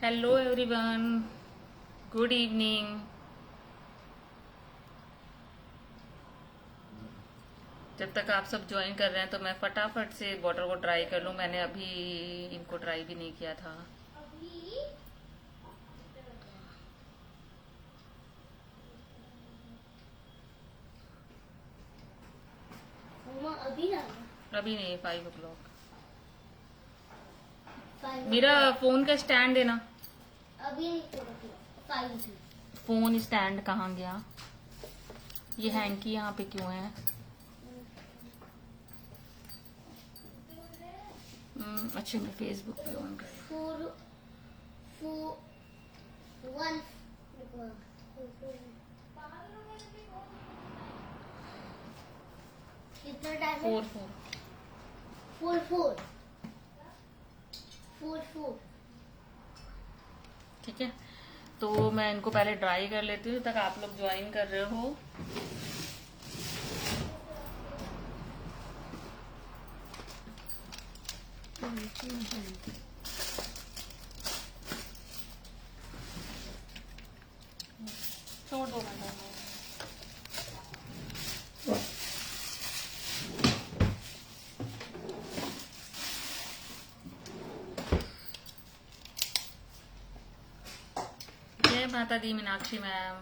Hello everyone, good evening. जब तक आप सब ज्वाइन कर रहे हैं तो मैं फटाफट से बॉटल को ट्राई कर लूं। मैंने अभी इनको ट्राई भी नहीं किया था। अभी ना अभी नहीं, 5 o'clock। 5 मेरा फोन का स्टैंड है ना। अभी नहीं तो 5 फोन स्टैंड कहाँ गया? ये हैंकी यहाँ पे क्यों है? अच्छा, मैं फेसबुक पे ऑन कर। 4 4 1 कितना टाइम है? 4 4 4 4 4 ठीक है, तो मैं इनको पहले ट्राई कर लेती हूँ, तक आप लोग ज्वाइन कर रहे हो। छोड़ दो मैडम। जय माता दी मीनाक्षी मैम।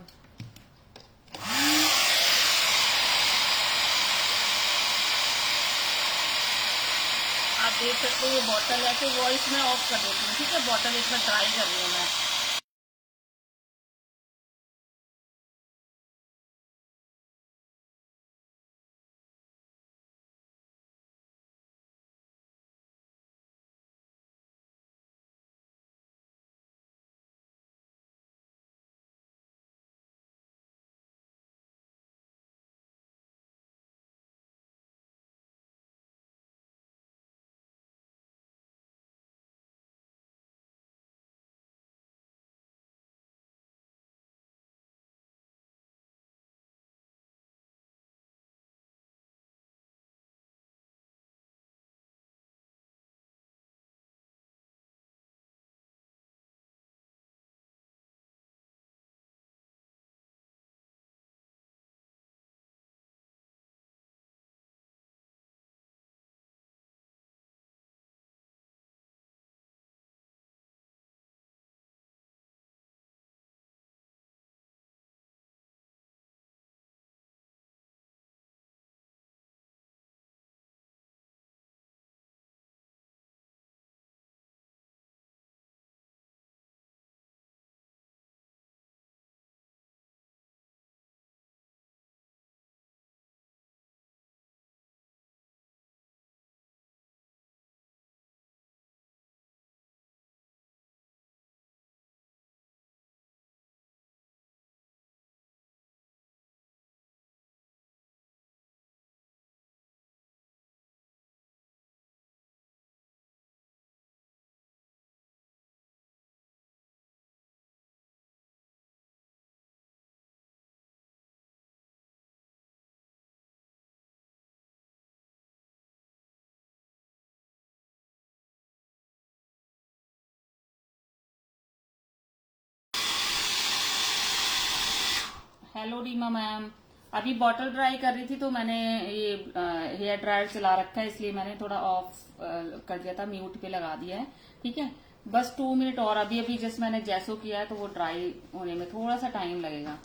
आप देख सकते हो ये बॉटल ऐसे वॉइस में ऑफ कर देती हूँ। ठीक है, बॉटल इसमें ट्राई कर रही हूँ मैं। Hello Reema ma'am. अभी बॉटल ड्राई कर रही थी तो मैंने ये हेयर ड्रायर चला रखा है, इसलिए मैंने थोड़ा ऑफ कर दिया था, म्यूट पे लगा दिया है। ठीक है, बस 2 मिनट और। अभी अभी जस्ट मैंने जैसो किया है तो वो ड्राई होने में थोड़ा सा टाइम लगेगा।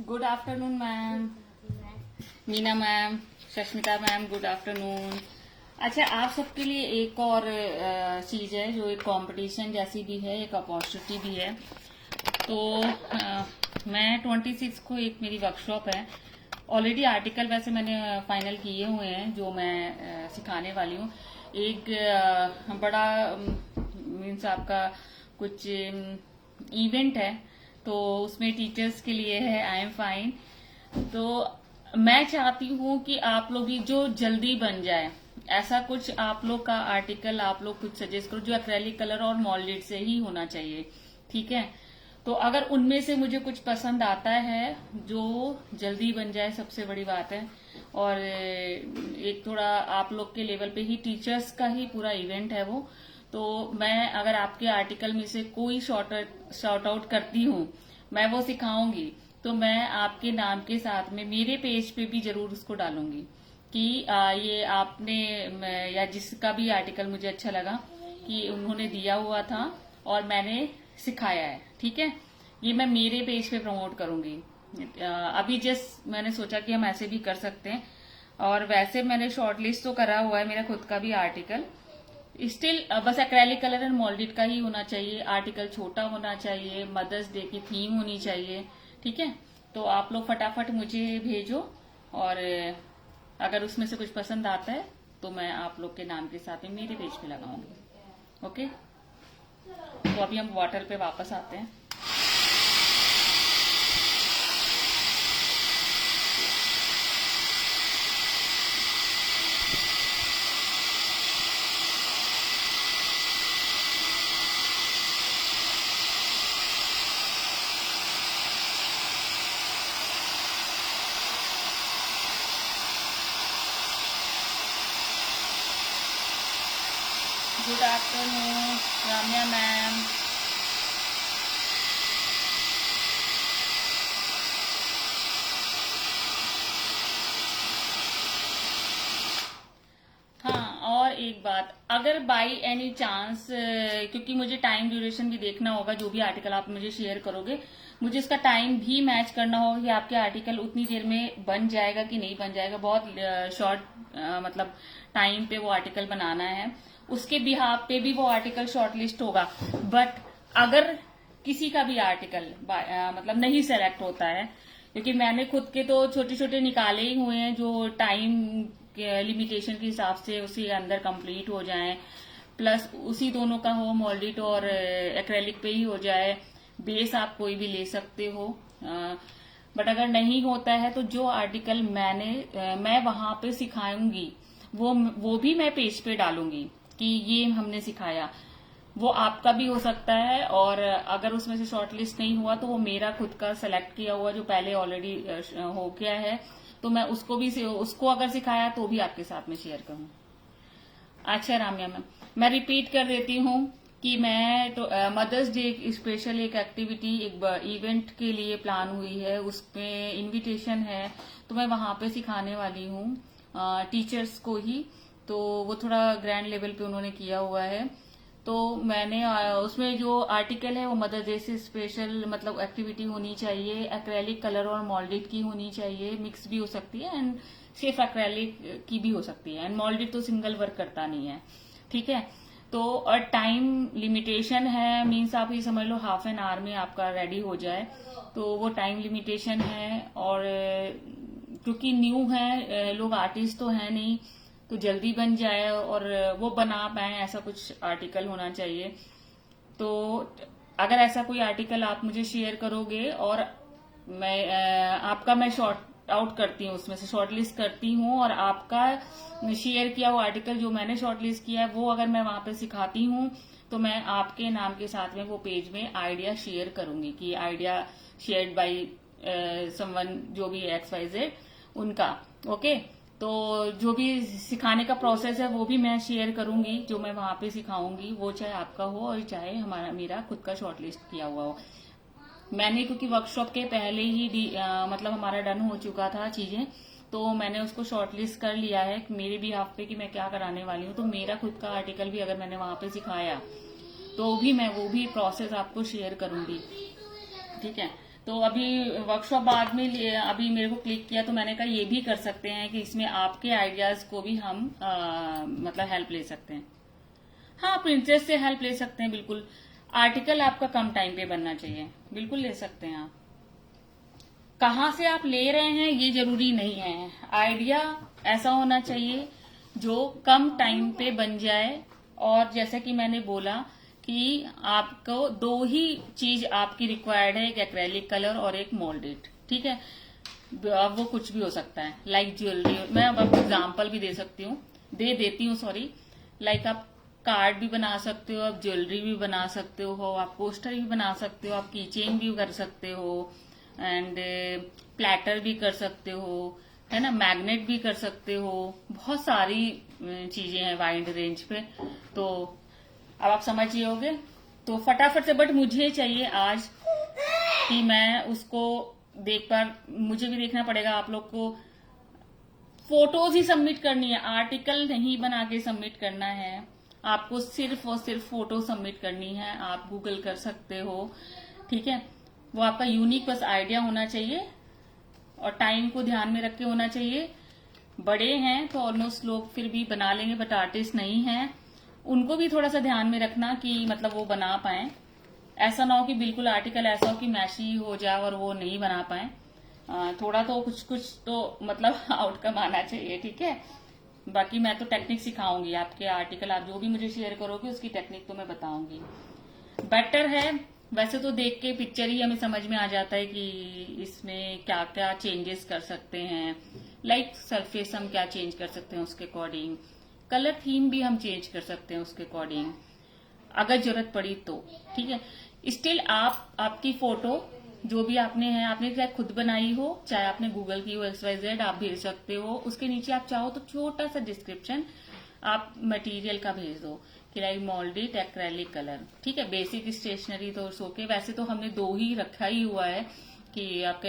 Good afternoon ma'am. Meena ma'am, Shashmita ma'am, good afternoon. अच्छा, आप सबके लिए एक और चीज है जो एक कंपटीशन जैसी भी है, एक अपॉर्चुनिटी भी है। तो मैं 26 को एक मेरी वर्कशॉप है, ऑलरेडी आर्टिकल वैसे मैंने फाइनल किए हुए हैं जो मैं सिखाने वाली हूँ। एक बड़ा मीन्स आपका कुछ इवेंट है, तो उसमें टीचर्स के लिए है, आई एम फाइन। तो मैं चाहती हूँ कि आप लोग भी जो जल्दी बन जाए, ऐसा कुछ आप लोग का आर्टिकल आप लोग कुछ सजेस्ट करो जो एक्रेलिक कलर और मोल्डेड से ही होना चाहिए, ठीक है। तो अगर उनमें से मुझे कुछ पसंद आता है जो जल्दी बन जाए, सबसे बड़ी बात है। और एक थोड़ा आप लोग के लेवल पे ही, टीचर्स का ही पूरा इवेंट है वो, तो मैं अगर आपके आर्टिकल में से कोई शॉर्ट आउट करती हूँ, मैं वो सिखाऊंगी, तो मैं आपके नाम के साथ में मेरे पेज पे भी जरूर उसको डालूंगी कि ये आपने या जिसका भी आर्टिकल मुझे अच्छा लगा कि उन्होंने दिया हुआ था और मैंने सिखाया है, ठीक है। ये मैं मेरे पेज पे प्रमोट करूंगी। अभी जस्ट मैंने सोचा कि हम ऐसे भी कर सकते हैं। और वैसे मैंने शॉर्टलिस्ट तो करा हुआ है मेरा खुद का भी आर्टिकल, स्टिल बस एक्रेलिक कलर एंड मोल्डेड का ही होना चाहिए, आर्टिकल छोटा होना चाहिए, मदर्स डे की थीम होनी चाहिए, ठीक है। तो आप लोग फटाफट मुझे भेजो, और अगर उसमें से कुछ पसंद आता है तो मैं आप लोग के नाम के साथ में मेरे पेज पे लगाऊंगी, ओके। तो अभी हम वाटर पे वापस आते हैं। Good afternoon Ramya ma'am. हाँ, और एक बात, अगर बाई एनी चांस, क्योंकि मुझे टाइम ड्यूरेशन भी देखना होगा, जो भी आर्टिकल आप मुझे शेयर करोगे मुझे उसका टाइम भी मैच करना होगा कि आपके आर्टिकल उतनी देर में बन जाएगा कि नहीं बन जाएगा। बहुत शॉर्ट मतलब टाइम पे वो आर्टिकल बनाना है, उसके बिहाफ पे भी वो आर्टिकल शॉर्टलिस्ट होगा। बट अगर किसी का भी आर्टिकल मतलब नहीं सेलेक्ट होता है, क्योंकि मैंने खुद के तो छोटे छोटे निकाले ही हुए हैं जो टाइम लिमिटेशन के हिसाब से उसी अंदर कंप्लीट हो जाएं, प्लस उसी दोनों का हो, मोल्डिट और एक्रेलिक पे ही हो जाए। बेस आप कोई भी ले सकते हो, बट अगर नहीं होता है तो जो आर्टिकल मैं वहां पे सिखाऊंगी वो भी मैं पेज पे डालूंगी कि ये हमने सिखाया। वो आपका भी हो सकता है, और अगर उसमें से शॉर्टलिस्ट नहीं हुआ तो वो मेरा खुद का सेलेक्ट किया हुआ जो पहले ऑलरेडी हो गया है, तो मैं उसको अगर सिखाया तो भी आपके साथ में शेयर करूं। अच्छा राम्या मैम, मैं रिपीट कर देती हूँ कि मैं तो मदर्स डे स्पेशल एक एक्टिविटी, एक इवेंट के लिए प्लान हुई है, उसमें इनविटेशन है, तो मैं वहां पे सिखाने वाली हूँ टीचर्स को ही। तो वो थोड़ा ग्रैंड लेवल पे उन्होंने किया हुआ है, तो मैंने उसमें जो आर्टिकल है वो मदर्स डे से स्पेशल मतलब एक्टिविटी होनी चाहिए, एक्रेलिक कलर और मोल्डेड की होनी चाहिए, मिक्स भी हो सकती है एंड सिर्फ एक्रेलिक की भी हो सकती है, एंड मोल्डेड तो सिंगल वर्क करता नहीं है, ठीक है। तो और टाइम लिमिटेशन है, मीन्स आप ये समझ लो हाफ एन आवर में आपका रेडी हो जाए, तो वो टाइम लिमिटेशन है। और क्योंकि न्यू है, लोग आर्टिस्ट तो है नहीं, तो जल्दी बन जाए और वो बना पाए, ऐसा कुछ आर्टिकल होना चाहिए। तो अगर ऐसा कोई आर्टिकल आप मुझे शेयर करोगे और आपका मैं शॉर्ट आउट करती हूँ, उसमें से शॉर्टलिस्ट करती हूँ, और आपका शेयर किया हुआ आर्टिकल जो मैंने शॉर्टलिस्ट किया है वो अगर मैं वहां पे सिखाती हूँ, तो मैं आपके नाम के साथ में वो पेज में आइडिया शेयर करूंगी कि आइडिया शेयर्ड बाय समवन, जो भी XYZ उनका, ओके। तो जो भी सिखाने का प्रोसेस है वो भी मैं शेयर करूंगी, जो मैं वहां पे सिखाऊंगी, वो चाहे आपका हो और चाहे मेरा खुद का शॉर्टलिस्ट किया हुआ हो। मैंने क्योंकि वर्कशॉप के पहले ही मतलब हमारा डन हो चुका था चीजें, तो मैंने उसको शॉर्टलिस्ट कर लिया है मेरे भी हाफ पे कि मैं क्या कराने वाली हूँ। तो मेरा खुद का आर्टिकल भी अगर मैंने वहां पे सिखाया तो भी मैं वो भी प्रोसेस आपको शेयर करूंगी, ठीक है। तो अभी वर्कशॉप बाद में अभी मेरे को क्लिक किया तो मैंने कहा ये भी कर सकते हैं कि इसमें आपके आइडियाज को भी हम मतलब हेल्प ले सकते हैं। हाँ, पिंटरेस्ट से हेल्प ले सकते हैं बिल्कुल। आर्टिकल आपका कम टाइम पे बनना चाहिए, बिल्कुल ले सकते हैं आप। कहाँ से आप ले रहे हैं ये जरूरी नहीं है, आइडिया ऐसा होना चाहिए जो कम टाइम पे बन जाए। और जैसे कि मैंने बोला कि आपको दो ही चीज आपकी रिक्वायर्ड है, एक एक्रेलिक कलर और एक मोल्डेड, ठीक है। अब वो कुछ भी हो सकता है, लाइक ज्वेलरी। मैं अब आपको एग्जाम्पल भी दे देती हूँ सॉरी। लाइक आप कार्ड भी बना सकते हो, आप ज्वेलरी भी बना सकते हो, आप पोस्टर भी बना सकते हो, आप की चेन भी कर सकते हो, एंड प्लेटर भी कर सकते हो, है ना, मैग्नेट भी कर सकते हो। बहुत सारी चीजें हैं वाइड रेंज पे। तो अब आप समझिए होगे तो फटाफट से, बट मुझे चाहिए आज कि मैं उसको देख पर, मुझे भी देखना पड़ेगा। आप लोग को फोटोज ही सबमिट करनी है, आर्टिकल नहीं बना के सबमिट करना है आपको, सिर्फ और सिर्फ फोटो सबमिट करनी है। आप गूगल कर सकते हो, ठीक है। वो आपका यूनिक बस आइडिया होना चाहिए और टाइम को ध्यान में रख के होना चाहिए। बड़े हैं तो ऑलमोस्ट लोग फिर भी बना लेंगे, बट आर्टिस्ट नहीं है, उनको भी थोड़ा सा ध्यान में रखना कि मतलब वो बना पाए। ऐसा ना हो कि बिल्कुल आर्टिकल ऐसा हो कि मैशी हो जाए और वो नहीं बना पाए। थोड़ा तो कुछ कुछ तो मतलब आउटकम आना चाहिए, ठीक है। बाकी मैं तो टेक्निक सिखाऊंगी, आपके आर्टिकल आप जो भी मुझे शेयर करोगे उसकी टेक्निक तो मैं बताऊंगी। बेटर है वैसे तो देख के पिक्चर ही हमें समझ में आ जाता है कि इसमें क्या क्या चेंजेस कर सकते हैं। लाइक सरफेस हम क्या चेंज कर सकते हैं उसके अकॉर्डिंग, कलर थीम भी हम चेंज कर सकते हैं उसके अकॉर्डिंग अगर जरूरत पड़ी तो, ठीक है। स्टिल आपकी फोटो जो भी आपने चाहे खुद बनाई हो चाहे आपने गूगल की हो, XYZ आप भेज सकते हो। उसके नीचे आप चाहो तो छोटा सा डिस्क्रिप्शन आप मटेरियल का भेज दो कि लाइक मोल्डेड एक्रेलिक कलर, ठीक है। बेसिक स्टेशनरी तो ओके, वैसे तो हमने दो ही रखा ही हुआ है कि आपके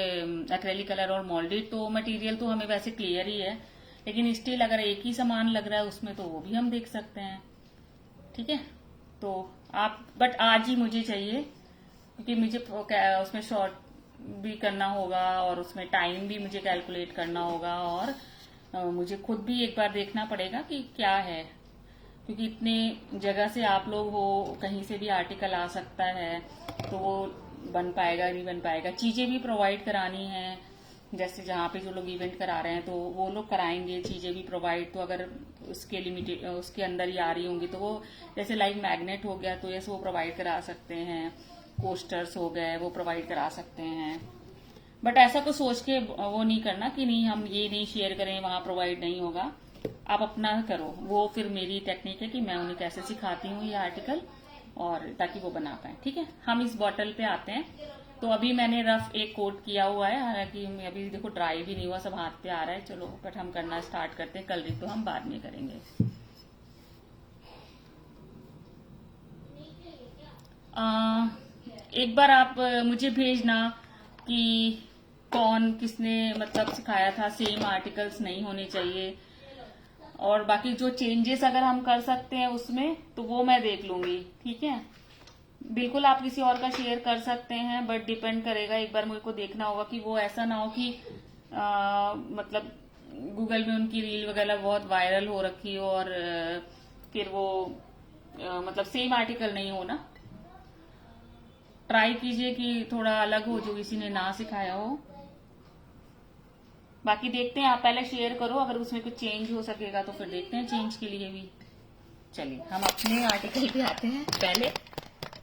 एक्रेलिक कलर और मोल्डेड, तो मटेरियल तो हमें वैसे क्लियर ही है। लेकिन स्टिल अगर एक ही सामान लग रहा है उसमें तो वो भी हम देख सकते हैं, ठीक है। तो आप बट आज ही मुझे चाहिए क्योंकि मुझे उसमें शॉर्ट भी करना होगा और उसमें टाइम भी मुझे कैलकुलेट करना होगा और मुझे खुद भी एक बार देखना पड़ेगा कि क्या है, क्योंकि इतने जगह से आप लोग हो, कहीं से भी आर्टिकल आ सकता है, तो वो बन पाएगा नहीं बन पाएगा। चीजें भी प्रोवाइड करानी है, जैसे जहाँ पे जो लोग इवेंट करा रहे हैं तो वो लोग कराएंगे चीजें भी प्रोवाइड। तो अगर उसके लिमिटेड उसके अंदर ही आ रही होंगी तो वो जैसे लाइक मैग्नेट हो गया तो ये वो प्रोवाइड करा सकते हैं, पोस्टर्स हो गए वो प्रोवाइड करा सकते हैं। बट ऐसा तो सोच के वो नहीं करना कि नहीं हम ये नहीं शेयर करें वहां प्रोवाइड नहीं होगा, आप अपना करो। वो फिर मेरी टेक्निक है कि मैं उन्हें कैसे सिखाती हूँ ये आर्टिकल और ताकि वो बना पाए, ठीक है। हम इस बॉटल पे आते हैं। तो अभी मैंने रफ एक कोट किया हुआ है, हालांकि अभी देखो ड्राई भी नहीं हुआ, सब हाथ पे आ रहा है। चलो बट हम करना स्टार्ट करते हैं, कलरिंग तो हम बाद में करेंगे। एक बार आप मुझे भेजना कि कौन किसने मतलब सिखाया था, सेम आर्टिकल्स नहीं होने चाहिए। और बाकी जो चेंजेस अगर हम कर सकते हैं उसमें तो वो मैं देख लूंगी, ठीक है। बिल्कुल आप किसी और का शेयर कर सकते हैं, बट डिपेंड करेगा, एक बार मुझे को देखना होगा कि वो ऐसा ना हो कि मतलब गूगल में उनकी रील वगैरह बहुत वायरल हो रखी हो और फिर वो मतलब सेम आर्टिकल नहीं हो ना। ट्राई कीजिए कि थोड़ा अलग हो, जो किसी ने ना सिखाया हो। बाकी देखते हैं, आप पहले शेयर करो, अगर उसमें कुछ चेंज हो सकेगा तो फिर देखते हैं चेंज के लिए भी। चलिए हम अपने आर्टिकल पे आते हैं। पहले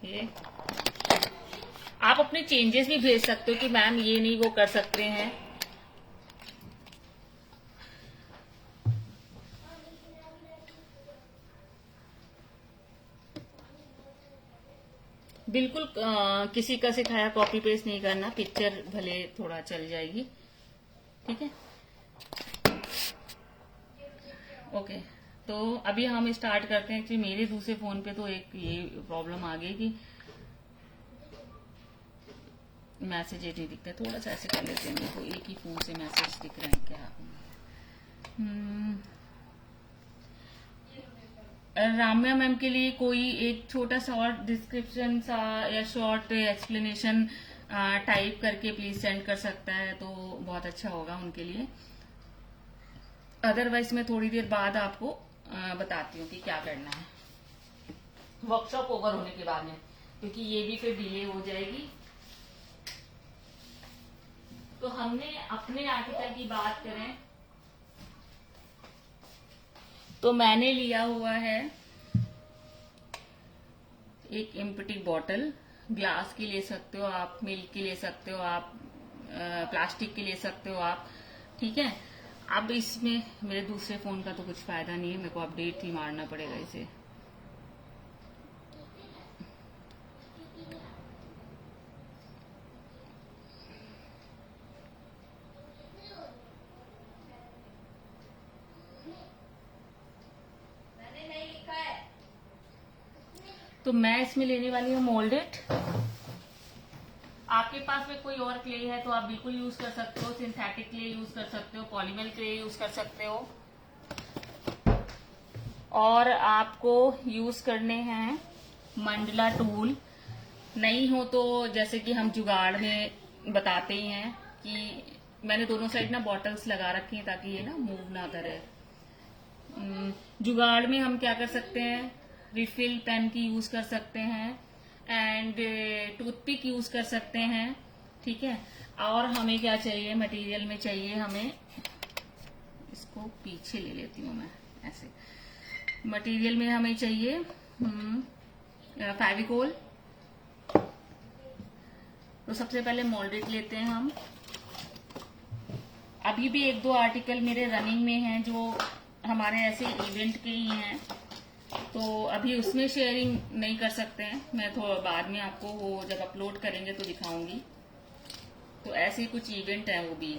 ये आप अपने चेंजेस भी भेज सकते हो कि मैम ये नहीं वो कर सकते हैं। बिल्कुल किसी का सिखाया कॉपी पेस्ट नहीं करना, पिक्चर भले थोड़ा चल जाएगी, ठीक है। ओके तो अभी हम स्टार्ट करते हैं कि मेरे दूसरे फोन पे तो एक ये प्रॉब्लम आ गई कि मैसेज नहीं दिखता। थोड़ा सा ऐसे कर लेते हैं, तो एक ही फोन से मैसेज दिख रहे हैं क्या। राम्या मैम के लिए कोई एक छोटा शॉर्ट डिस्क्रिप्शन सा या शॉर्ट एक्सप्लेनेशन टाइप करके प्लीज सेंड कर सकता है तो बहुत अच्छा होगा उनके लिए। अदरवाइज मैं थोड़ी देर बाद आपको बताती हूँ कि क्या करना है वर्कशॉप ओवर होने के बाद में, क्योंकि ये भी फिर डिले हो जाएगी। तो हमने अपने आर्टिकल की बात करें तो मैंने लिया हुआ है एक एम्प्टी बॉटल, ग्लास की ले सकते हो आप, मिल्क की ले सकते हो आप, प्लास्टिक की ले सकते हो आप, ठीक है। अब इसमें मेरे दूसरे फोन का तो कुछ फायदा नहीं है, मेरे को अपडेट ही मारना पड़ेगा इसे। तो मैं इसमें लेने वाली हूँ मोल्डेड। आपके पास में कोई और क्ले है तो आप बिल्कुल यूज कर सकते हो, सिंथेटिक क्ले यूज कर सकते हो, पॉलीमर क्ले यूज कर सकते हो। और आपको यूज करने हैं मंडला टूल। नहीं हो तो जैसे कि हम जुगाड़ में बताते ही हैं कि मैंने दोनों साइड ना बॉटल्स लगा रखी हैं ताकि ये ना मूव ना करे। जुगाड़ में हम क्या कर सकते हैं, रिफिल पेन की यूज कर सकते हैं एंड टूथपिक यूज कर सकते हैं, ठीक है। और हमें क्या चाहिए, मटेरियल में चाहिए हमें, इसको पीछे ले लेती हूँ मैं ऐसे, मटेरियल में हमें चाहिए फेविकोल। तो सबसे पहले मोल्डेड लेते हैं हम। अभी भी एक दो आर्टिकल मेरे रनिंग में हैं जो हमारे ऐसे इवेंट के ही हैं, तो अभी उसमें शेयरिंग नहीं कर सकते हैं, मैं थोड़ा बाद में आपको वो जब अपलोड करेंगे तो दिखाऊंगी। तो ऐसे कुछ इवेंट है वो भी।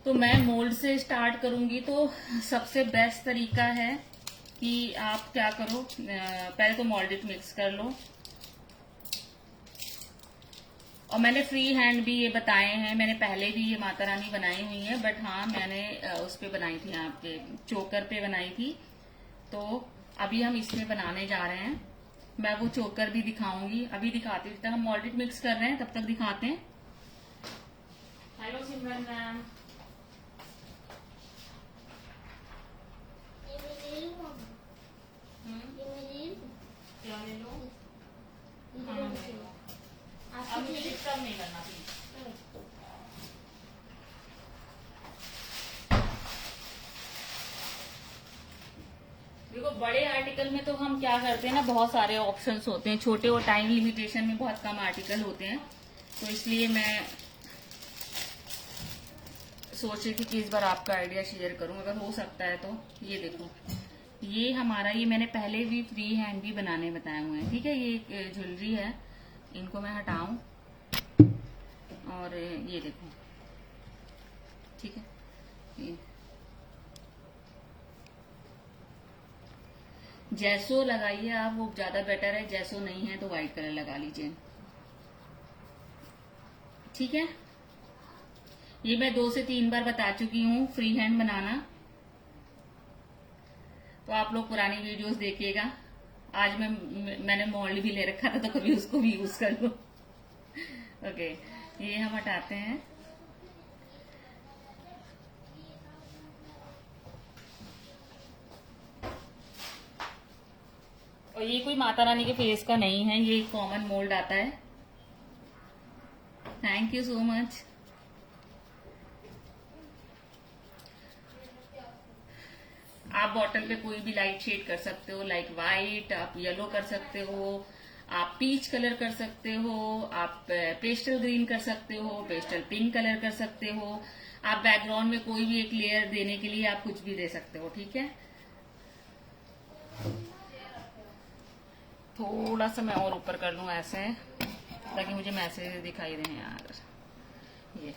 तो मैं मोल्ड से स्टार्ट करूंगी। तो सबसे बेस्ट तरीका है कि आप क्या करो, पहले तो मोल्डेड मिक्स कर लो। और मैंने फ्री हैंड भी ये बताए हैं, मैंने पहले भी ये माता रानी बनाई हुई है, बट हाँ मैंने उस पे बनाई थी, आपके चोकर पे बनाई थी। तो अभी हम इसमें बनाने जा रहे हैं, मैं वो चोकर भी दिखाऊंगी, अभी दिखाती हूँ। हम मोल्डेड मिक्स कर रहे हैं तब तक दिखाते हैं। हेलो सिमरन मैम। क्या ले लो? अब मुझे डिस्टर्ब नहीं करना प्लीज। देखो बड़े आर्टिकल में तो हम क्या करते हैं ना, बहुत सारे ऑप्शंस होते हैं, छोटे और टाइम लिमिटेशन में बहुत कम आर्टिकल होते हैं, तो इसलिए मैं सोच रही थी कि इस बार आपका आइडिया शेयर करूं, अगर हो सकता है तो। ये देखो, ये हमारा, ये मैंने पहले भी फ्री हैंड भी बनाने बताए हुए हैं, ठीक है। ये ज्वेलरी है, इनको मैं हटाऊं और ये देखो, ठीक है। ये जैसो लगाइए आप, वो ज्यादा बेटर है, जैसो नहीं है तो व्हाइट कलर लगा लीजिए, ठीक है। ये मैं 2 से 3 बार बता चुकी हूँ फ्री हैंड बनाना, तो आप लोग पुरानी वीडियोस देखिएगा। आज मैंने मोल्ड भी ले रखा था तो कभी उसको भी यूज कर लो। ओके, ये हम हटाते हैं। और ये कोई माता रानी के फेस का नहीं है, ये कॉमन मोल्ड आता है। Thank you so much. आप बॉटल पे कोई भी लाइट शेड कर सकते हो, लाइक वाइट, आप येलो कर सकते हो, आप पीच कलर कर सकते हो, आप पेस्टल ग्रीन कर सकते हो, पेस्टल पिंक कलर कर सकते हो, आप बैकग्राउंड में कोई भी एक लेयर देने के लिए आप कुछ भी दे सकते हो, ठीक है। थोड़ा सा मैं और ऊपर कर लूं ऐसे, ताकि मुझे मैसेज दिखाई दें यार। ये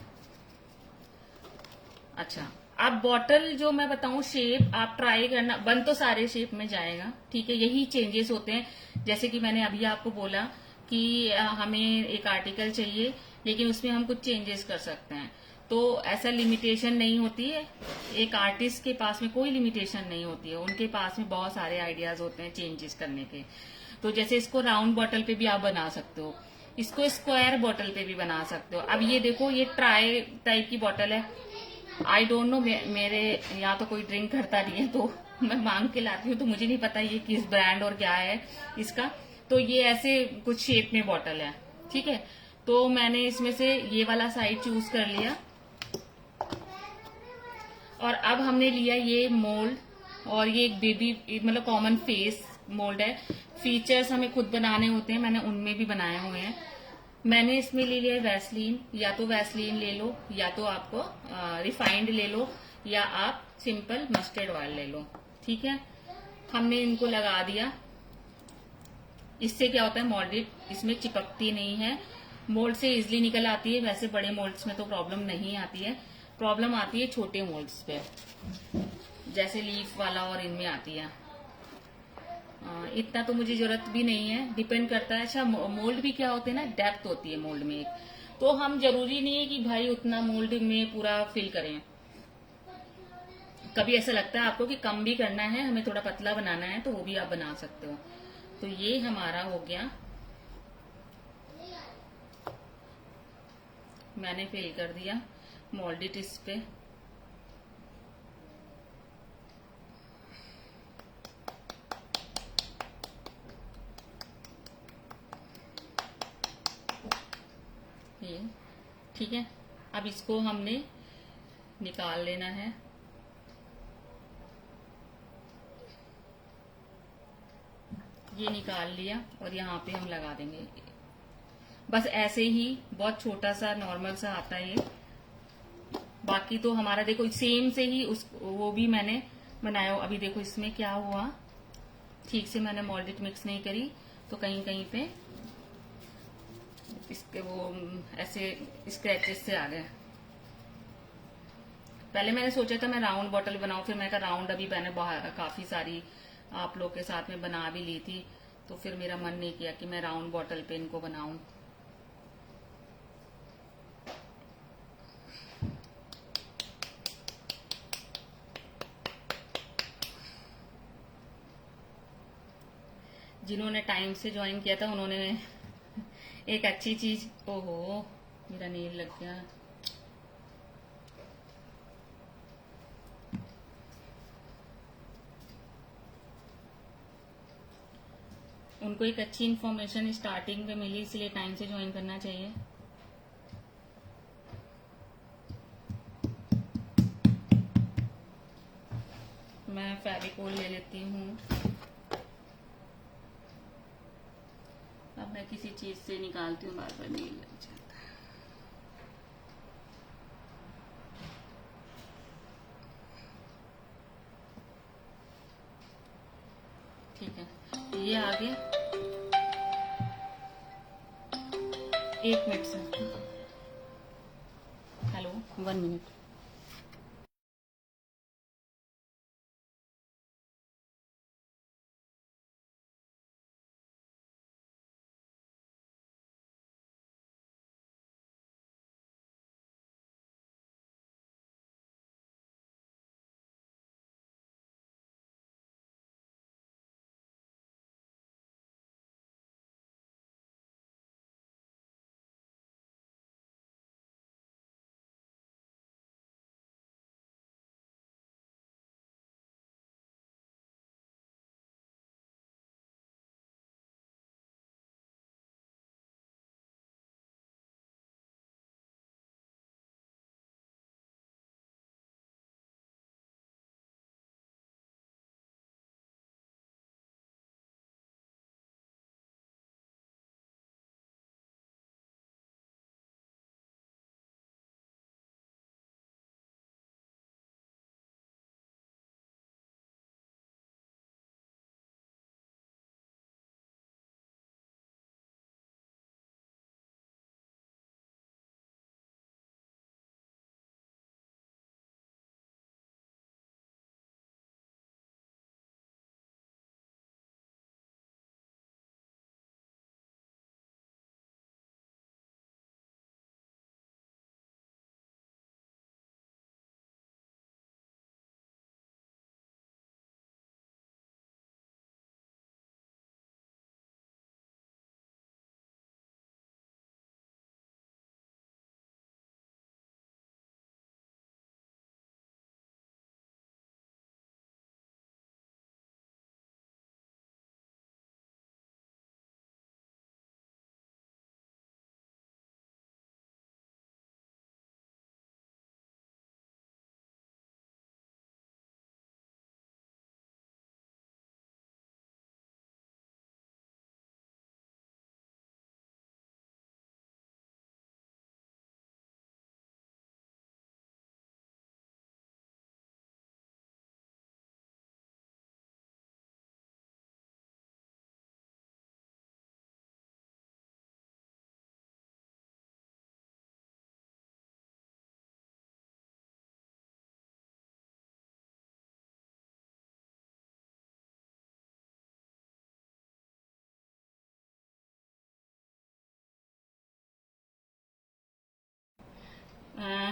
अच्छा, अब बॉटल जो मैं बताऊं शेप आप ट्राई करना, बन तो सारे शेप में जाएगा, ठीक है। यही चेंजेस होते हैं, जैसे कि मैंने अभी आपको बोला कि हमें एक आर्टिकल चाहिए लेकिन उसमें हम कुछ चेंजेस कर सकते हैं। तो ऐसा लिमिटेशन नहीं होती है। एक आर्टिस्ट के पास में कोई लिमिटेशन नहीं होती है, उनके पास में बहुत सारे आइडियाज होते हैं चेंजेस करने के। तो जैसे इसको राउंड बॉटल पे भी आप बना सकते हो, इसको स्क्वायर बॉटल पे भी बना सकते हो। अब ये देखो, ये ट्राई टाइप की बॉटल है। आई डोंट नो, मेरे यहाँ तो कोई ड्रिंक करता नहीं है, तो मैं मांग के लाती हूँ, तो मुझे नहीं पता ये किस ब्रांड और क्या है इसका। तो ये ऐसे कुछ शेप में बॉटल है, ठीक है। तो मैंने इसमें से ये वाला साइड चूज कर लिया, और अब हमने लिया ये मोल्ड, और ये एक बेबी मतलब कॉमन फेस मोल्ड है। फीचर्स हमें खुद बनाने होते हैं, मैंने उनमें भी बनाए हुए हैं। मैंने इसमें ले लिया वैसलीन, या तो वैसलीन ले लो, या तो आपको रिफाइंड ले लो, या आप सिंपल मस्टर्ड ऑयल ले लो, ठीक है। हमने इनको लगा दिया। इससे क्या होता है, मोल्डेड इसमें चिपकती नहीं है, मोल्ड से इजिली निकल आती है। वैसे बड़े मोल्ड्स में तो प्रॉब्लम नहीं आती है, प्रॉब्लम आती है छोटे मोल्ड्स पे, जैसे लीफ वाला और इनमें आती है। इतना तो मुझे जरूरत भी नहीं है, डिपेंड करता है। अच्छा, मोल्ड भी क्या होते हैं ना, डेप्थ होती है मोल्ड में, तो हम जरूरी नहीं है कि भाई उतना मोल्ड में पूरा फिल करें। कभी ऐसा लगता है आपको कि कम भी करना है, हमें थोड़ा पतला बनाना है, तो वो भी आप बना सकते हो। तो ये हमारा हो गया, मैंने फिल कर दिया मोल्डेड इस पे। ये ठीक है। अब इसको हमने निकाल लेना है। ये निकाल लिया, और यहाँ पे हम लगा देंगे। बस ऐसे ही, बहुत छोटा सा नॉर्मल सा आता है ये। बाकी तो हमारा देखो सेम से ही वो भी मैंने बनाया। अभी देखो इसमें क्या हुआ, ठीक से मैंने मोल्डेड मिक्स नहीं करी, तो कहीं कहीं पे इसके वो ऐसे स्क्रैचेस से आ गए। पहले मैंने सोचा था मैं राउंड बॉटल बनाऊं, फिर मैं कहा राउंड अभी मैंने काफी सारी आप लोग के साथ में बना भी ली थी, तो फिर मेरा मन नहीं किया कि मैं राउंड बॉटल पे इनको बनाऊं। जिन्होंने टाइम से ज्वाइन किया था उन्होंने एक अच्छी चीज, ओहो मेरा नील लग गया। उनको एक अच्छी इन्फॉर्मेशन स्टार्टिंग में मिली, इसलिए टाइम से ज्वाइन करना चाहिए। मैं फेविकोल ले लेती हूँ। अब मैं किसी चीज से निकालती हूँ, बार बार नहीं लग जाता। ठीक है, ये आ गया। 1 मिनट से, हेलो 1 मिनट।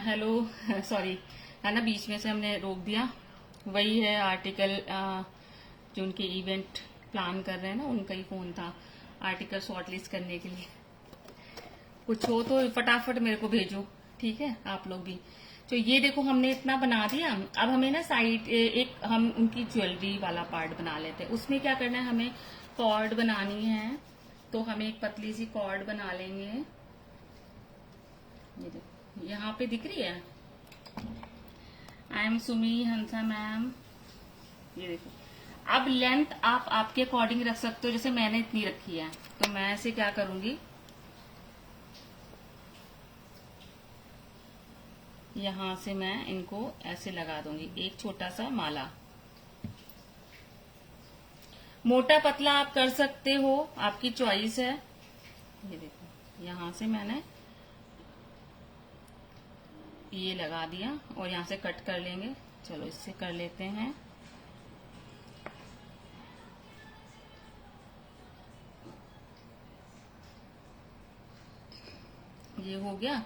हेलो सॉरी, है ना, बीच में से हमने रोक दिया। वही है आर्टिकल, जो उनके इवेंट प्लान कर रहे हैं ना, उनका ही फोन था, आर्टिकल शॉर्टलिस्ट करने के लिए। कुछ हो तो फटाफट मेरे को भेजो, ठीक है, आप लोग भी। तो ये देखो हमने इतना बना दिया। अब हमें ना साइड एक हम उनकी ज्वेलरी वाला पार्ट बना लेते हैं। उसमें क्या करना है, हमें कॉर्ड बनानी है। तो हमें एक पतली सी कॉर्ड बना लेंगे। ये देखो यहाँ पे दिख रही है, I am Sumi Hansa ma'am. ये देखो, अब लेंथ आप आपके अकॉर्डिंग रख सकते हो। जैसे मैंने इतनी रखी है, तो मैं ऐसे क्या करूंगी, यहां से मैं इनको ऐसे लगा दूंगी, एक छोटा सा माला। मोटा पतला आप कर सकते हो, आपकी चॉइस है। ये देखो यहां से मैंने ये लगा दिया और यहां से कट कर लेंगे। चलो इससे कर लेते हैं। ये हो गया।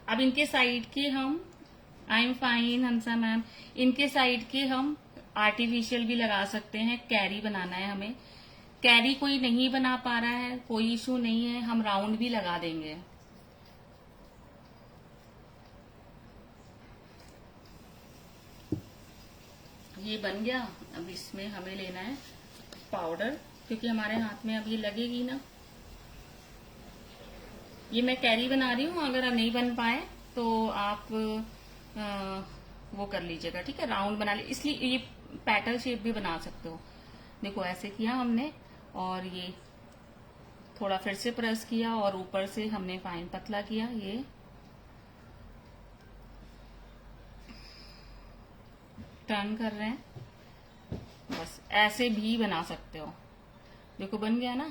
अब इनके साइड के हम, I am fine Hansa ma'am, इनके साइड के हम आर्टिफिशियल भी लगा सकते हैं। कैरी बनाना है हमें। कैरी कोई नहीं बना पा रहा है, कोई इशू नहीं है, हम राउंड भी लगा देंगे। ये बन गया। अब इसमें हमें लेना है पाउडर, क्योंकि हमारे हाथ में अब ये लगेगी ना। ये मैं कैरी बना रही हूँ, अगर नहीं बन पाए तो आप वो कर लीजिएगा, ठीक है, राउंड बना ली। इसलिए ये पेटल शेप भी बना सकते हो। देखो ऐसे किया हमने, और ये थोड़ा फिर से प्रेस किया, और ऊपर से हमने फाइन पतला किया। ये टर्न कर रहे हैं, बस ऐसे भी बना सकते हो। देखो बन गया ना।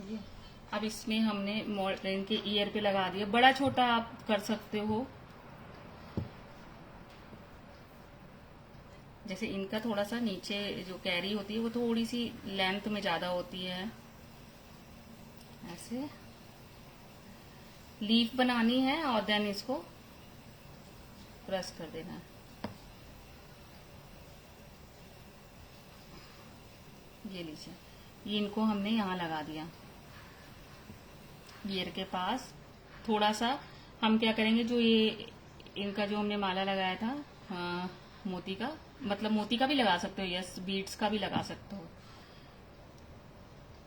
ये अब इसमें हमने इनके ईयर पे लगा दिया। बड़ा छोटा आप कर सकते हो, जैसे इनका थोड़ा सा नीचे जो कैरी होती है वो थोड़ी सी लेंथ में ज्यादा होती है। ऐसे लीफ बनानी है और देन इसको प्रेस कर देना है। ये लीजिए, ये इनको हमने यहाँ लगा दिया ईयर के पास। थोड़ा सा हम क्या करेंगे, जो ये इनका जो हमने माला लगाया था मोती का, मतलब मोती का भी लगा सकते हो, यस, बीड्स का भी लगा सकते हो।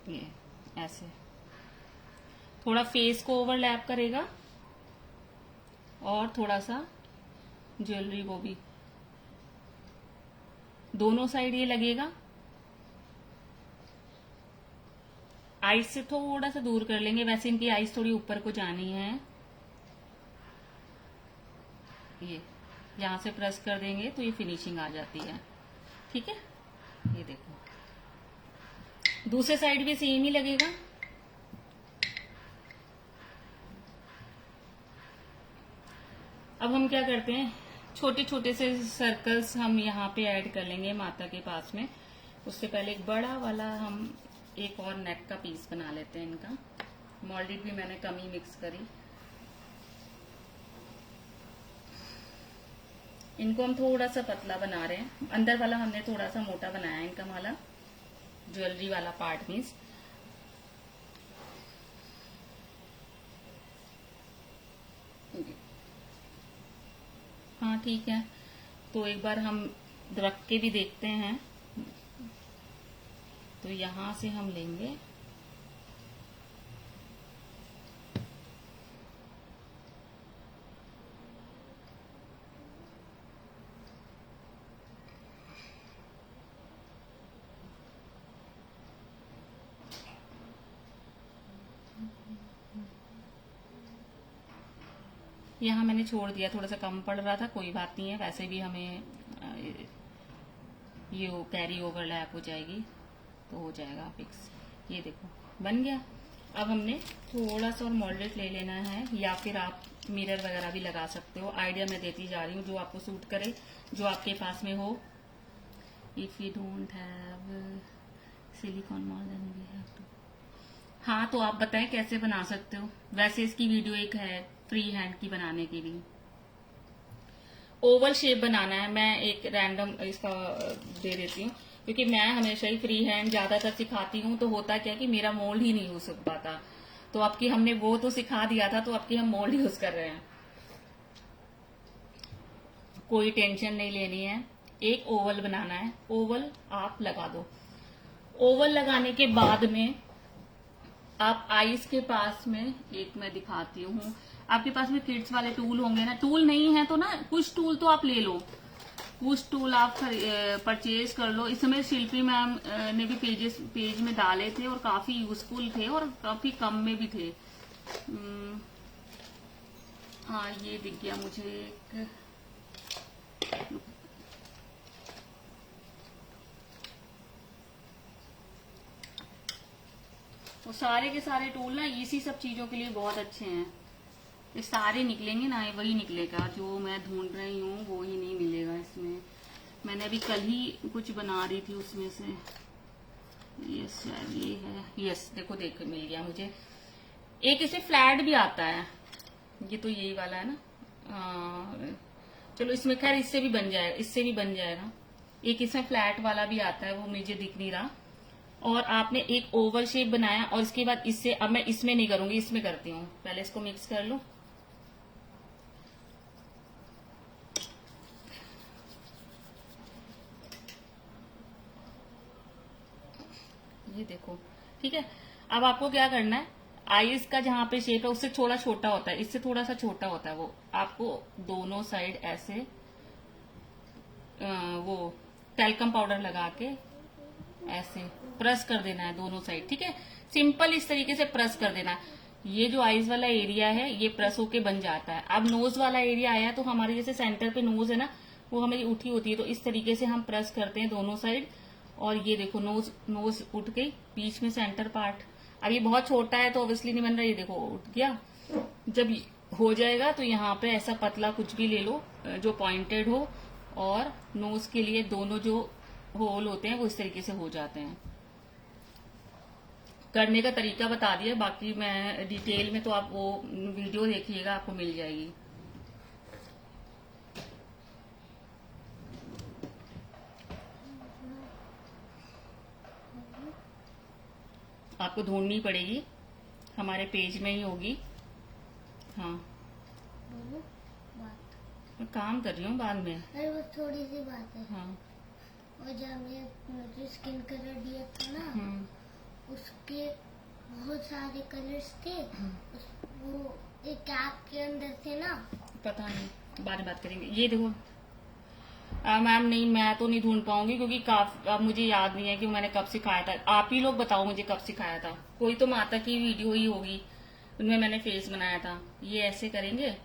ये ऐसे थोड़ा फेस को ओवरलैप करेगा, और थोड़ा सा ज्वेलरी को भी, दोनों साइड ये लगेगा। आइस से थोड़ा सा दूर कर लेंगे, वैसे इनकी आइस थोड़ी ऊपर को जानी है। ये यहां से प्रेस कर देंगे तो ये फिनिशिंग आ जाती है, ठीक है। ये देखो दूसरे साइड भी सेम ही लगेगा। अब हम क्या करते हैं, छोटे छोटे से सर्कल्स हम यहाँ पे ऐड कर लेंगे माता के पास में। उससे पहले एक बड़ा वाला हम एक और नेक का पीस बना लेते हैं इनका। मोल्डेड भी मैंने कम ही मिक्स करी। इनको हम थोड़ा सा पतला बना रहे हैं, अंदर वाला हमने थोड़ा सा मोटा बनाया है इनका माला, ज्वेलरी वाला पार्ट मीन्स। हाँ ठीक है, तो एक बार हम रख के भी देखते हैं। तो यहां से हम लेंगे, यहाँ मैंने छोड़ दिया, थोड़ा सा कम पड़ रहा था, कोई बात नहीं है, वैसे भी हमें ये कैरी ओवरलैप हो जाएगी तो हो जाएगा फिक्स। ये देखो बन गया। अब हमने थोड़ा सा और मोल्डेड ले लेना है, या फिर आप मिरर वगैरह भी लगा सकते हो। आइडिया मैं देती जा रही हूँ, जो आपको सूट करे, जो आपके पास में हो। If you don't have silicone mould we have two. हाँ, तो आप बताएं कैसे बना सकते हो। वैसे इसकी वीडियो एक है फ्री हैंड की बनाने के लिए। ओवल शेप बनाना है, मैं एक रैंडम इसका दे देती हूँ, क्योंकि मैं हमेशा ही फ्री हैंड ज्यादातर सिखाती हूँ, तो होता क्या कि मेरा मोल्ड ही नहीं यूज हो पाता। तो आपकी हमने वो तो सिखा दिया था, तो आपकी हम मोल्ड यूज कर रहे हैं। कोई टेंशन नहीं लेनी है, एक ओवल बनाना है। ओवल आप लगा दो। ओवल लगाने के बाद में आप आईज के पास में, एक मैं दिखाती हूँ, आपके पास में किड्स वाले टूल होंगे ना। टूल नहीं है तो ना कुछ टूल तो आप ले लो, कुछ टूल आप परचेज कर लो। इसमें शिल्पी मैम ने भी पेज में डाले थे और काफी यूजफुल थे और काफी कम में भी थे। हाँ, ये दिख गया मुझे एक। वो सारे के सारे टूल ना इसी सब चीजों के लिए बहुत अच्छे हैं। ये सारे निकलेंगे ना, वही निकलेगा जो मैं ढूंढ रही हूँ, वो ही नहीं मिलेगा इसमें। मैंने अभी कल ही कुछ बना रही थी उसमें से। यस यार, ये है। यस, देखो मिल गया मुझे। एक इसे फ्लैट भी आता है, ये तो यही वाला है ना। चलो इसमें खैर इससे भी बन जाएगा, इससे भी बन जाएगा। एक इसमें फ्लैट वाला भी आता है, वो मुझे दिख नहीं रहा। और आपने एक ओवल शेप बनाया, और इसके बाद इससे, अब मैं इसमें नहीं करूंगी, इसमें करती हूँ। पहले इसको मिक्स कर लो। ये देखो, ठीक है। अब आपको क्या करना है, आईज का जहां पे शेप है उससे थोड़ा छोटा होता है, इससे थोड़ा सा छोटा होता है वो। आपको दोनों साइड ऐसे वो टेल्कम पाउडर लगा के ऐसे प्रेस कर देना है दोनों साइड, ठीक है। सिंपल इस तरीके से प्रेस कर देना है। ये जो आईज वाला एरिया है ये प्रेस होके बन जाता है। अब नोज वाला एरिया आया तो हमारे जैसे सेंटर पे नोज है ना, वो हमारी उठी होती है, तो इस तरीके से हम प्रेस करते हैं दोनों साइड। और ये देखो नोज उठ गई, बीच में सेंटर पार्ट। अब ये बहुत छोटा है तो ऑब्वियसली नहीं बन रहा, ये देखो उठ गया। जब हो जाएगा तो यहाँ पे ऐसा पतला कुछ भी ले लो जो पॉइंटेड हो, और नोज के लिए दोनों जो होल होते हैं वो इस तरीके से हो जाते हैं। करने का तरीका बता दिया, बाकी मैं डिटेल में तो आप वो वीडियो देखिएगा, आपको मिल जाएगी। आपको ढूंढनी पड़ेगी, हमारे पेज में ही होगी। हाँ, मैं काम कर रही हूँ, बाद में। अरे वो थोड़ी सी बात है। हाँ, और जब मुझे स्किन कलर दिया था ना, उसके बहुत सारे कलर्स थे। वो एक कैप के अंदर थे ना। पता नहीं, बाद में बात करेंगे। ये देखो मैम, नहीं मैं तो नहीं ढूंढ पाऊंगी, क्योंकि अब मुझे याद नहीं है कि मैंने कब सिखाया था। आप ही लोग बताओ मुझे कब सिखाया था। कोई तो माता की वीडियो ही होगी, उनमें मैंने फेस बनाया था। ये ऐसे करेंगे,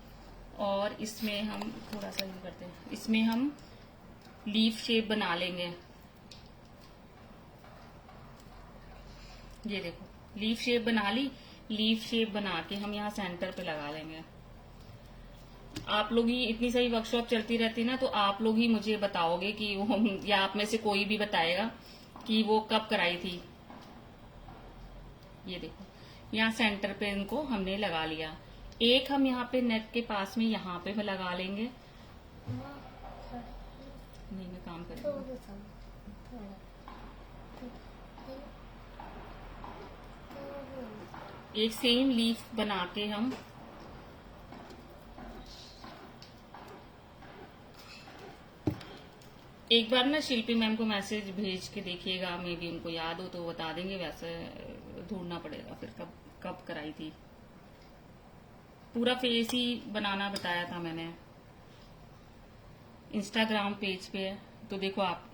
और इसमें हम थोड़ा सा ये करते हैं, इसमें हम लीफ शेप बना लेंगे। ये देखो, लीफ शेप बना ली। लीफ शेप बना के हम यहाँ सेंटर पे लगा लेंगे। आप लोग ही, इतनी सारी वर्कशॉप चलती रहती ना, तो आप लोग ही मुझे बताओगे कि वो, या आप में से कोई भी बताएगा कि वो कब कराई थी। ये देखो, यहाँ सेंटर पे इनको हमने लगा लिया। एक हम यहाँ पे नेक के पास में यहाँ पे लगा लेंगे। नहीं, मैं काम करूंगी। एक सेम लीफ बना के हम एक बार ना शिल्पी मैम को मैसेज भेज के देखिएगा, मे बी उनको याद हो तो बता देंगे। वैसे ढूंढना पड़ेगा फिर कब कब कराई थी। पूरा फेस ही बनाना बताया था मैंने, इंस्टाग्राम पेज पे है, तो देखो। आप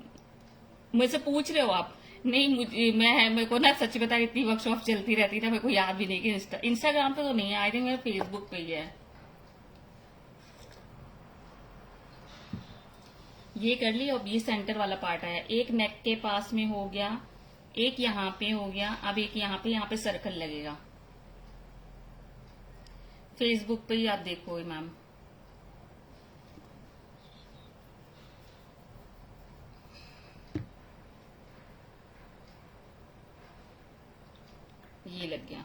मुझसे पूछ रहे हो आप, नहीं मेरे को ना सच बता, इतनी वर्कशॉप चलती रहती ना, मेरे को याद भी नहीं कि इंस्टाग्राम पे तो नहीं है, आई थिंक मेरे फेसबुक पे ही है। ये कर ली। अब ये सेंटर वाला पार्ट आया, एक नेक के पास में हो गया, एक यहाँ पे हो गया। अब एक यहाँ पे सर्कल लगेगा, फेसबुक पे ही आप देखो मैम। ये लग गया।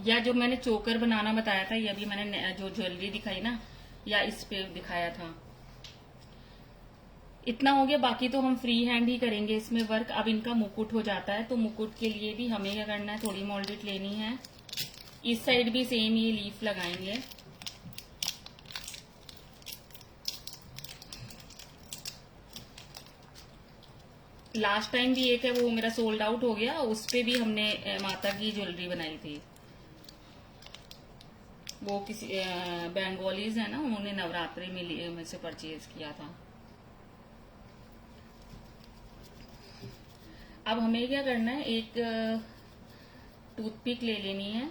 या जो मैंने चोकर बनाना बताया था, ये अभी मैंने जो ज्वेलरी दिखाई ना, या इस पे दिखाया था, इतना हो गया। बाकी तो हम फ्री हैंड ही करेंगे इसमें वर्क। अब इनका मुकुट हो जाता है, तो मुकुट के लिए भी हमें क्या करना है, थोड़ी मोल्डिट लेनी है। इस साइड भी सेम ये लीफ लगाएंगे। लास्ट टाइम भी एक है, वो मेरा सोल्ड आउट हो गया, उस पे भी हमने माता की ज्वेलरी बनाई थी। वो किसी बंगालीज है ना, उन्होंने नवरात्रि में मुझसे परचेज किया था। अब हमें क्या करना है, एक टूथपिक ले लेनी है,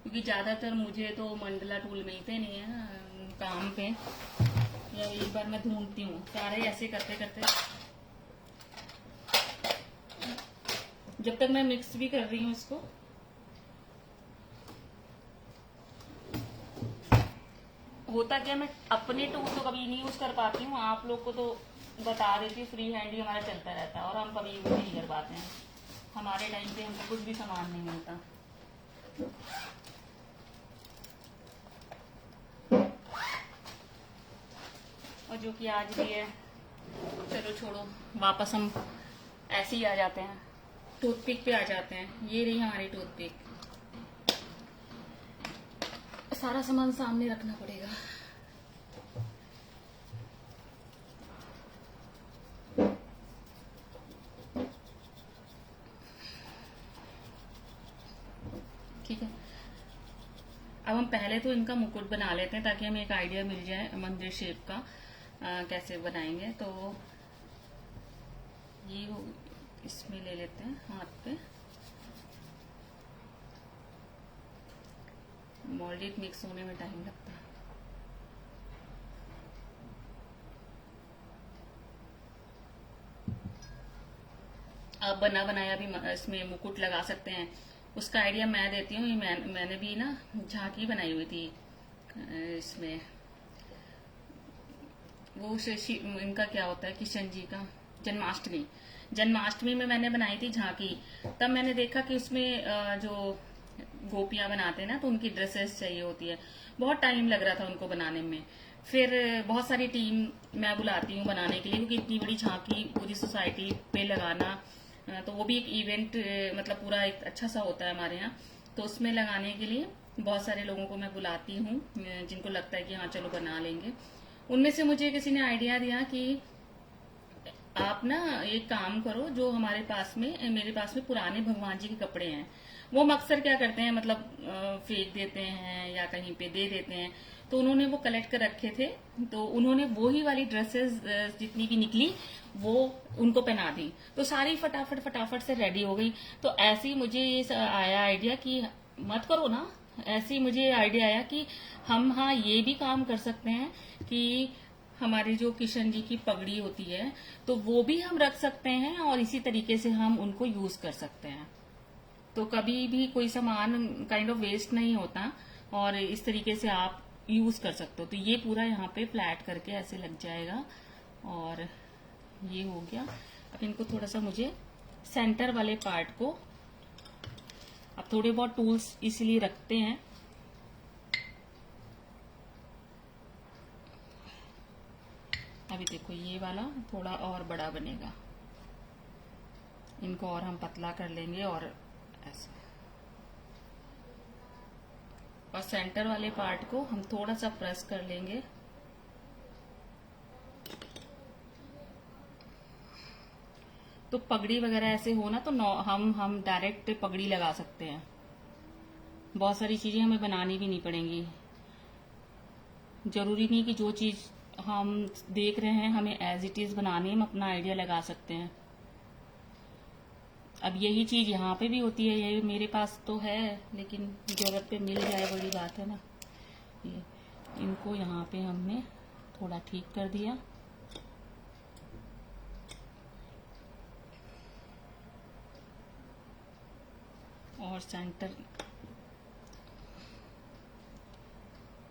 क्योंकि ज्यादातर मुझे तो मंडला टूल मिलते नहीं है ना काम पे। या एक बार मैं ढूंढती हूँ, सारे ऐसे करते करते जब तक मैं मिक्स भी कर रही हूँ इसको। होता क्या, मैं अपने टूल तो कभी नहीं यूज कर पाती हूँ, आप लोग को तो बता देती हूँ। फ्री हैंड ही हमारा चलता रहता है और हम कभी यूज नहीं कर पाते हैं। हमारे टाइम पे हमको कुछ भी सामान नहीं मिलता। और जो कि आज भी है, चलो छोड़ो, वापस हम ऐसे ही आ जाते हैं, टूथपिक पे आ जाते हैं। ये रही हमारी टूथपिक। सारा सामान सामने रखना पड़ेगा। ठीक है, अब हम पहले तो इनका मुकुट बना लेते हैं, ताकि हमें एक आइडिया मिल जाए मंदिर शेप का कैसे बनाएंगे। तो ये हो, इसमें ले लेते हैं हाथ पे। मोल्डिट मिक्स होने में टाइम लगता है। आप बना बनाया भी इसमें मुकुट लगा सकते हैं। उसका आइडिया मैं देती हूँ। मैंने भी ना झांकी बनाई हुई थी इसमें। वो इनका क्या होता है, किशन जी का जन्माष्टमी में मैंने बनाई थी झांकी। तब मैंने देखा कि उसमें जो गोपियां बनाते हैं ना, तो उनकी ड्रेसेस चाहिए होती है। बहुत टाइम लग रहा था उनको बनाने में। फिर बहुत सारी टीम मैं बुलाती हूँ बनाने के लिए, क्योंकि इतनी बड़ी झांकी पूरी सोसाइटी पे लगाना, तो वो भी एक इवेंट, मतलब पूरा एक अच्छा सा होता है हमारे यहाँ। तो उसमें लगाने के लिए बहुत सारे लोगों को मैं बुलाती हूँ, जिनको लगता है कि हाँ चलो बना लेंगे। उनमें से मुझे किसी ने आइडिया दिया कि आप ना एक काम करो, जो हमारे पास में, मेरे पास में पुराने भगवान जी के कपड़े हैं, वो हम अक्सर क्या करते हैं, मतलब फेंक देते हैं या कहीं पे दे देते हैं। तो उन्होंने वो कलेक्ट कर रखे थे, तो उन्होंने वो ही वाली ड्रेसेस जितनी भी निकली वो उनको पहना दी, तो सारी फटाफट से रेडी हो गई। तो ऐसे ही मुझे ये आया आइडिया कि मत करो ना, ऐसे ही मुझे आइडिया आया कि हम हाँ ये भी काम कर सकते हैं कि हमारी जो किशन जी की पगड़ी होती है, तो वो भी हम रख सकते हैं और इसी तरीके से हम उनको यूज कर सकते हैं। तो कभी भी कोई सामान काइंड ऑफ वेस्ट नहीं होता, और इस तरीके से आप यूज कर सकते हो। तो ये पूरा यहाँ पे फ्लैट करके ऐसे लग जाएगा, और ये हो गया। अब इनको थोड़ा सा मुझे सेंटर वाले पार्ट को, अब थोड़े बहुत टूल्स इसलिए रखते हैं। अभी देखो ये वाला थोड़ा और बड़ा बनेगा, इनको और हम पतला कर लेंगे, और ऐसे। और सेंटर वाले पार्ट को हम थोड़ा सा प्रेस कर लेंगे। तो पगड़ी वगैरह ऐसे हो ना, तो हम डायरेक्ट पगड़ी लगा सकते हैं। बहुत सारी चीजें हमें बनानी भी नहीं पड़ेंगी। जरूरी नहीं कि जो चीज हम देख रहे हैं हमें एज इट इज बनानी है, हम अपना आइडिया लगा सकते हैं। अब यही चीज यहाँ पे भी होती है, ये मेरे पास तो है, लेकिन जरूरत पे मिल जाए बड़ी बात है ना। ये इनको यहाँ पे हमने थोड़ा ठीक कर दिया, और और सेंटर।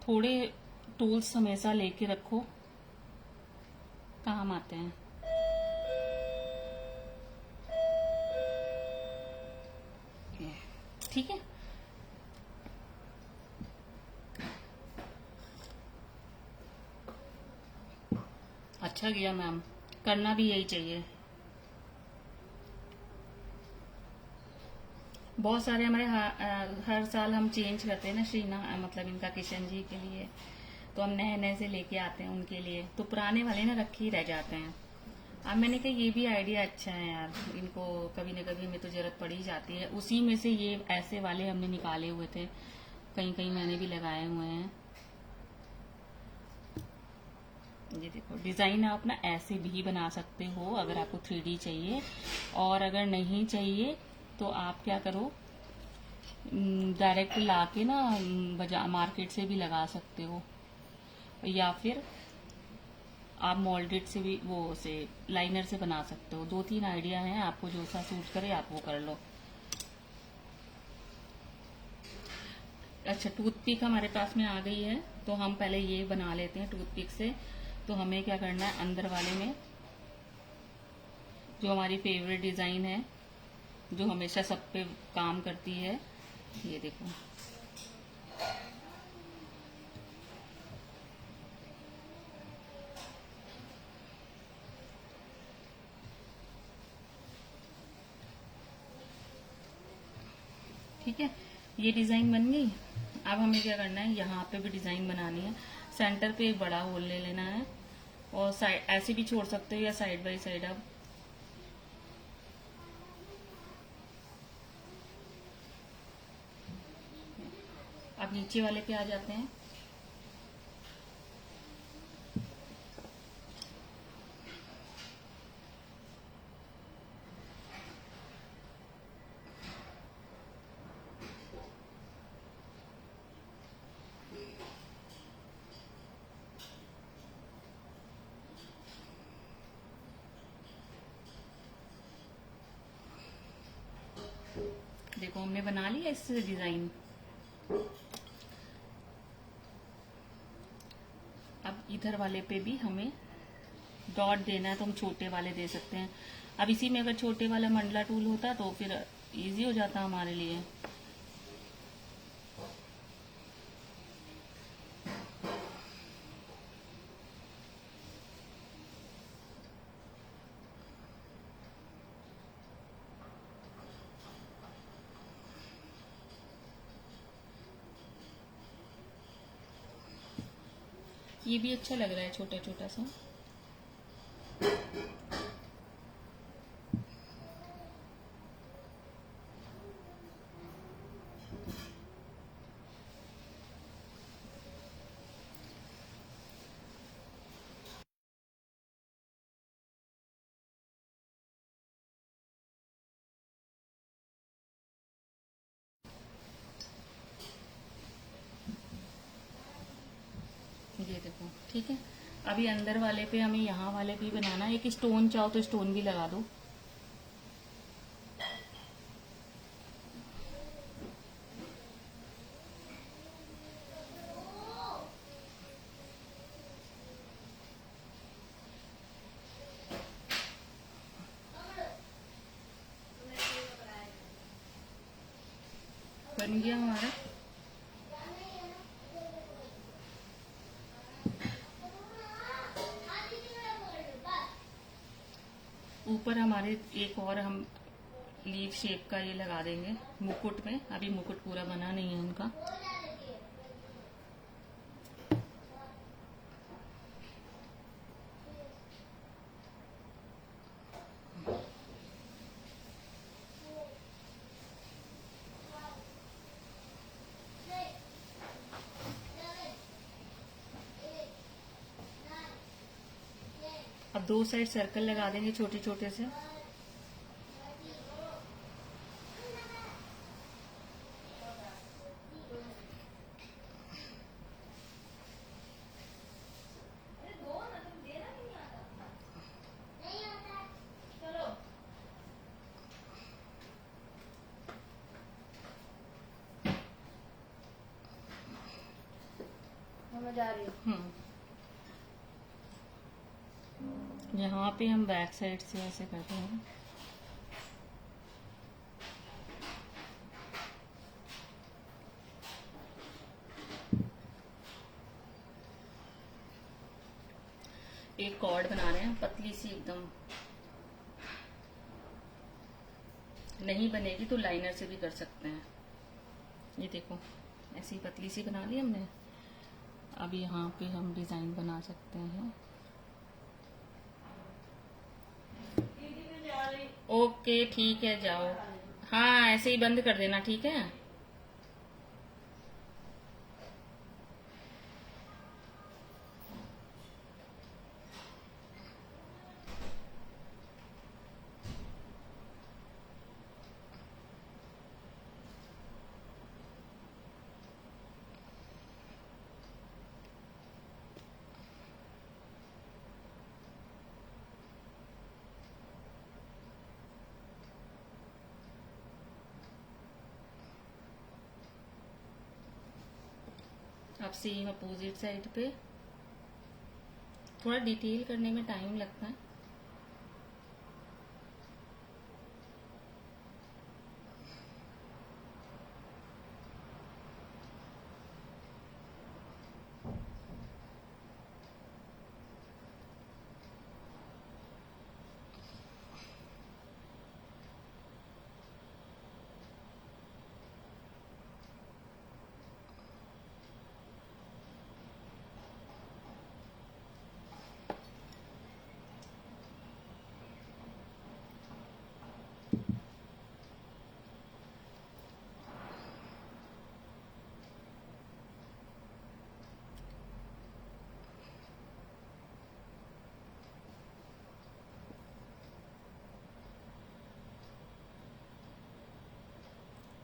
थोड़े टूल्स हमेशा लेके रखो, काम आते हैं। ठीक है, अच्छा किया मैम, करना भी यही चाहिए। बहुत सारे हमारे हर साल हम चेंज करते हैं ना श्रीना, मतलब इनका किशन जी के लिए, तो हम नए नए से लेके आते हैं उनके लिए, तो पुराने वाले ना रखे ही रह जाते हैं। अब मैंने कहा ये भी आइडिया अच्छा है यार, इनको कभी न कभी हमें तो जरूरत पड़ ही जाती है। उसी में से ये ऐसे वाले हमने निकाले हुए थे, कहीं कहीं मैंने भी लगाए हुए हैं। ये देखो डिजाइन आप ना ऐसे भी बना सकते हो अगर आपको 3D चाहिए, और अगर नहीं चाहिए तो आप क्या करो, डायरेक्ट लाके ना बाजार मार्केट से भी लगा सकते हो, या फिर आप मोल्डेड से भी वो से लाइनर से बना सकते हो। 2-3 आइडिया हैं, आपको जो सा सूट करे आप वो कर लो। अच्छा, टूथपिक हमारे पास में आ गई है, तो हम पहले ये बना लेते हैं टूथपिक से। तो हमें क्या करना है, अंदर वाले में जो हमारी फेवरेट डिजाइन है, जो हमेशा सब पे काम करती है, ये देखो। ठीक है, ये डिजाइन बन गई। अब हमें क्या करना है, यहाँ पे भी डिजाइन बनानी है। सेंटर पे एक बड़ा होल ले लेना है, और साइड ऐसे भी छोड़ सकते हो या साइड बाई साइड आप। अब नीचे वाले पे आ जाते हैं। देखो हमने बना लिया इस डिजाइन। अब इधर वाले पे भी हमें डॉट देना है, तो हम छोटे वाले दे सकते हैं। अब इसी में अगर छोटे वाला मंडला टूल होता तो फिर इजी हो जाता हमारे लिए। ये भी अच्छा लग रहा है छोटा छोटा सा। ये देखो ठीक है। अभी अंदर वाले पे हमें यहाँ वाले भी बनाना है। एक स्टोन चाहो तो स्टोन भी लगा दो। बन गया हमारा। ऊपर हमारे एक और हम लीव शेप का ये लगा देंगे मुकुट में। अभी मुकुट पूरा बना नहीं है उनका। अब 2 साइड सर्कल लगा देंगे छोटे छोटे से। जा रही हूँ। यहाँ पे हम बैक साइड से ऐसे करते हैं। एक कॉर्ड बना रहे हैं, पतली सी एकदम। नहीं बनेगी तो लाइनर से भी कर सकते हैं। ये देखो, ऐसी पतली सी बना ली हमने। अब यहाँ पे हम डिजाइन बना सकते हैं। ओके ठीक है, जाओ। हाँ, ऐसे ही बंद कर देना, ठीक है। अब सेम अपोजिट साइड पे थोड़ा डिटेल करने में टाइम लगता है।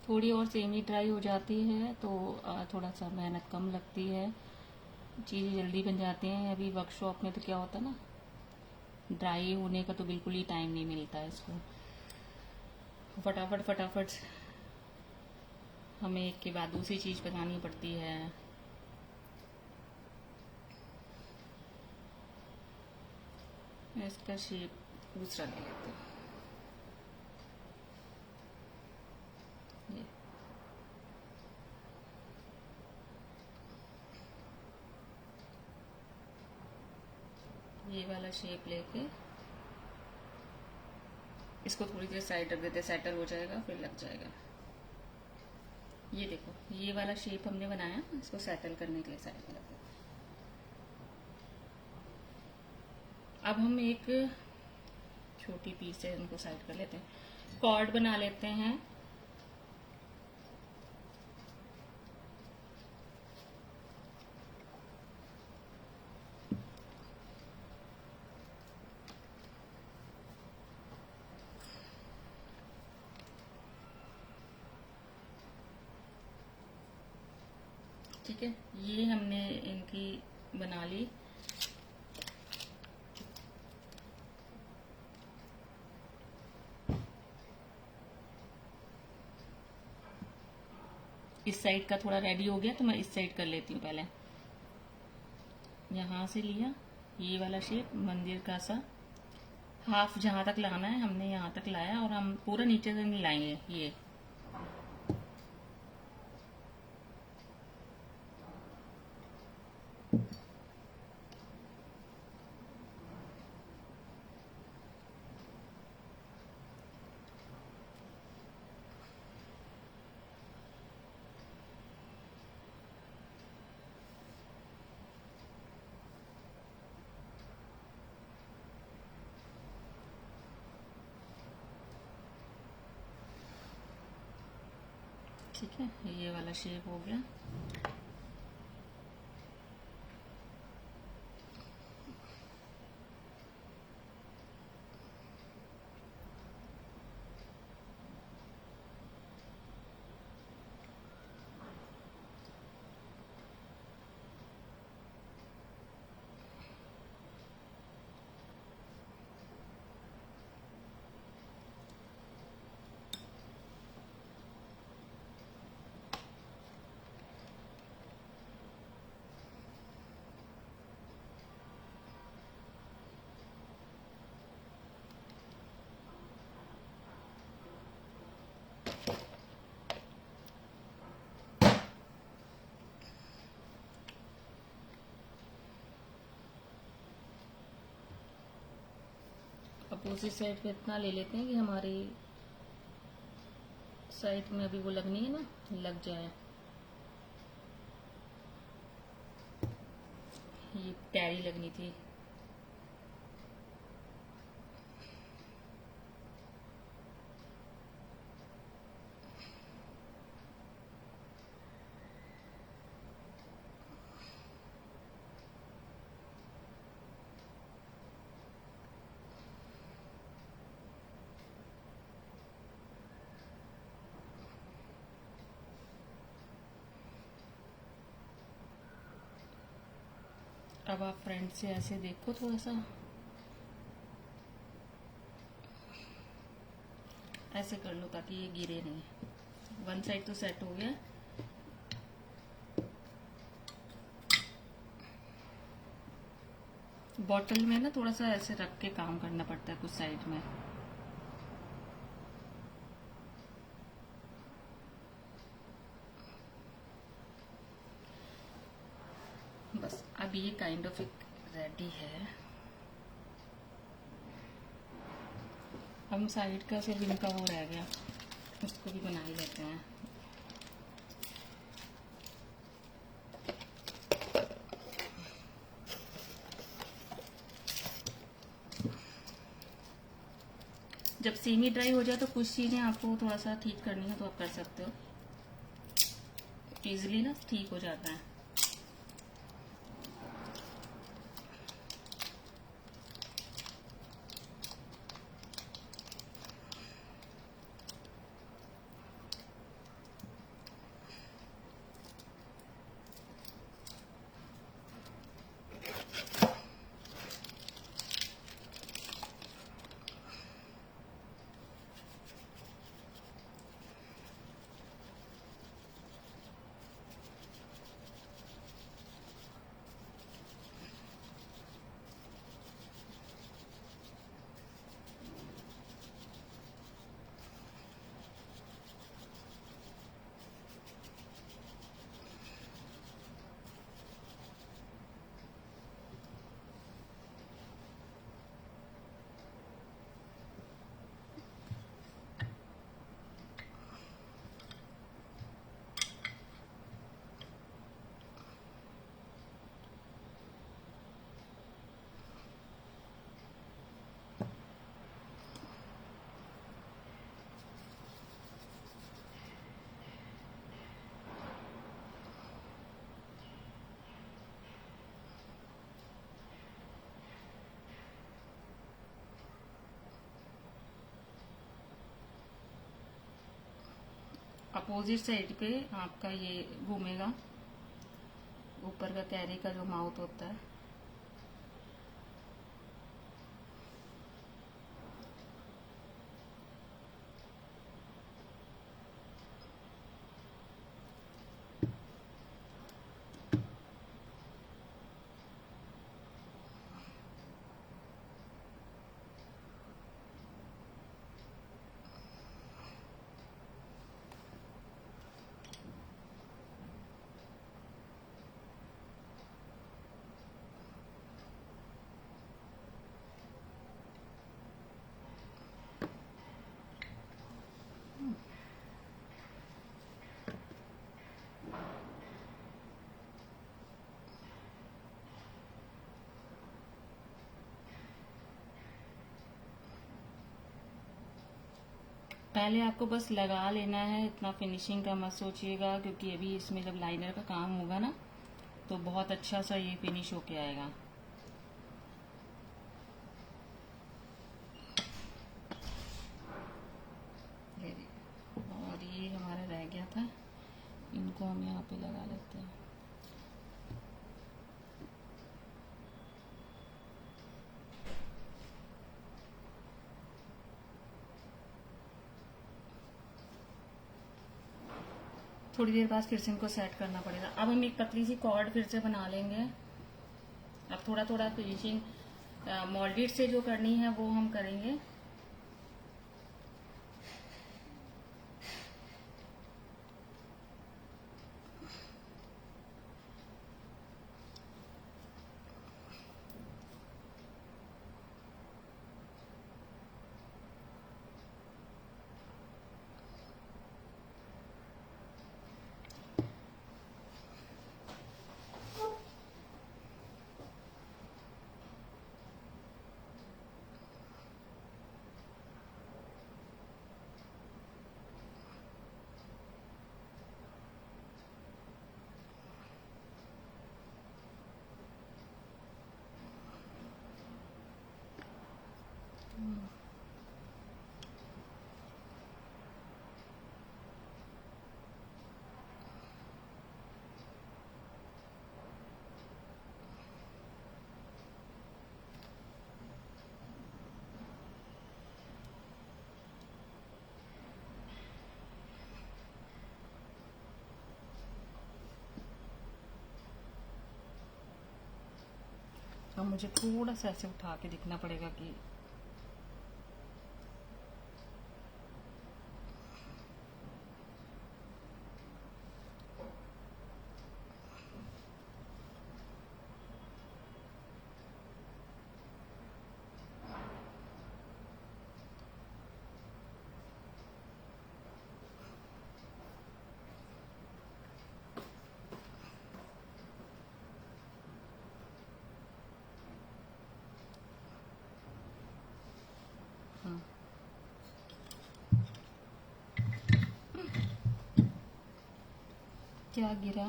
थोड़ी और सेमी ड्राई हो जाती है तो थोड़ा सा मेहनत कम लगती है, चीज़ें जल्दी बन जाती हैं। अभी वर्कशॉप में तो क्या होता है ना, ड्राई होने का तो बिल्कुल ही टाइम नहीं मिलता है इसको। फटाफट फटाफट हमें एक के बाद दूसरी चीज़ बनानी पड़ती है। इसका शेप दूसरा ले लेते हैं। ये वाला शेप लेके इसको थोड़ी देर साइड रख देते, सेटल हो जाएगा, फिर लग जाएगा। ये देखो, ये वाला शेप हमने बनाया, इसको सेटल करने के लिए साइड में रख देते। अब हम एक छोटी पीस से इनको साइड कर लेते हैं। कॉर्ड बना लेते हैं। ठीक है, ये हमने इनकी बना ली। इस साइड का थोड़ा रेडी हो गया तो मैं इस साइड कर लेती हूँ। पहले यहाँ से लिया ये वाला शेप, मंदिर का सा हाफ जहाँ तक लाना है हमने यहाँ तक लाया, और हम पूरा नीचे से नहीं लाएंगे। ये ठीक है, ये वाला शेप हो गया। अपोजिट साइड पे इतना ले लेते हैं कि हमारी साइड में अभी वो लगनी है ना, लग जाए। ये टैरी लगनी थी। अब आप फ्रंट से ऐसे देखो, थोड़ा सा ऐसे कर लो ताकि ये गिरे नहीं। वन साइड तो सेट हो गया। बॉटल में ना थोड़ा सा ऐसे रख के काम करना पड़ता है कुछ साइड में। बस अब ये काइंड ऑफ एक रेडी है। हम साइड का सिर्फ इनका वो रह गया, उसको भी बना ही लेते हैं। जब सेमी ड्राई हो जाए तो कुछ चीजें आपको थोड़ा सा ठीक करनी है तो आप कर सकते हो, इजीली ना ठीक हो जाता है। अपोजिट साइड पे आपका ये घूमेगा, ऊपर का कैरी का जो माउथ होता है। पहले आपको बस लगा लेना है, इतना फिनिशिंग का मत सोचिएगा, क्योंकि अभी इसमें जब लाइनर का काम होगा ना तो बहुत अच्छा सा ये फिनिश होके आएगा। और ये हमारा रह गया था, इनको हम यहाँ पे लगा लेते हैं। थोड़ी देर बाद फिर से इनको सेट करना पड़ेगा। अब हम एक पतली सी कॉर्ड फिर से बना लेंगे। अब थोड़ा थोड़ा फिनिशिंग मोल्डेड से जो करनी है वो हम करेंगे। अब मुझे थोड़ा सा ऐसे उठा के दिखना पड़ेगा कि क्या गिरा।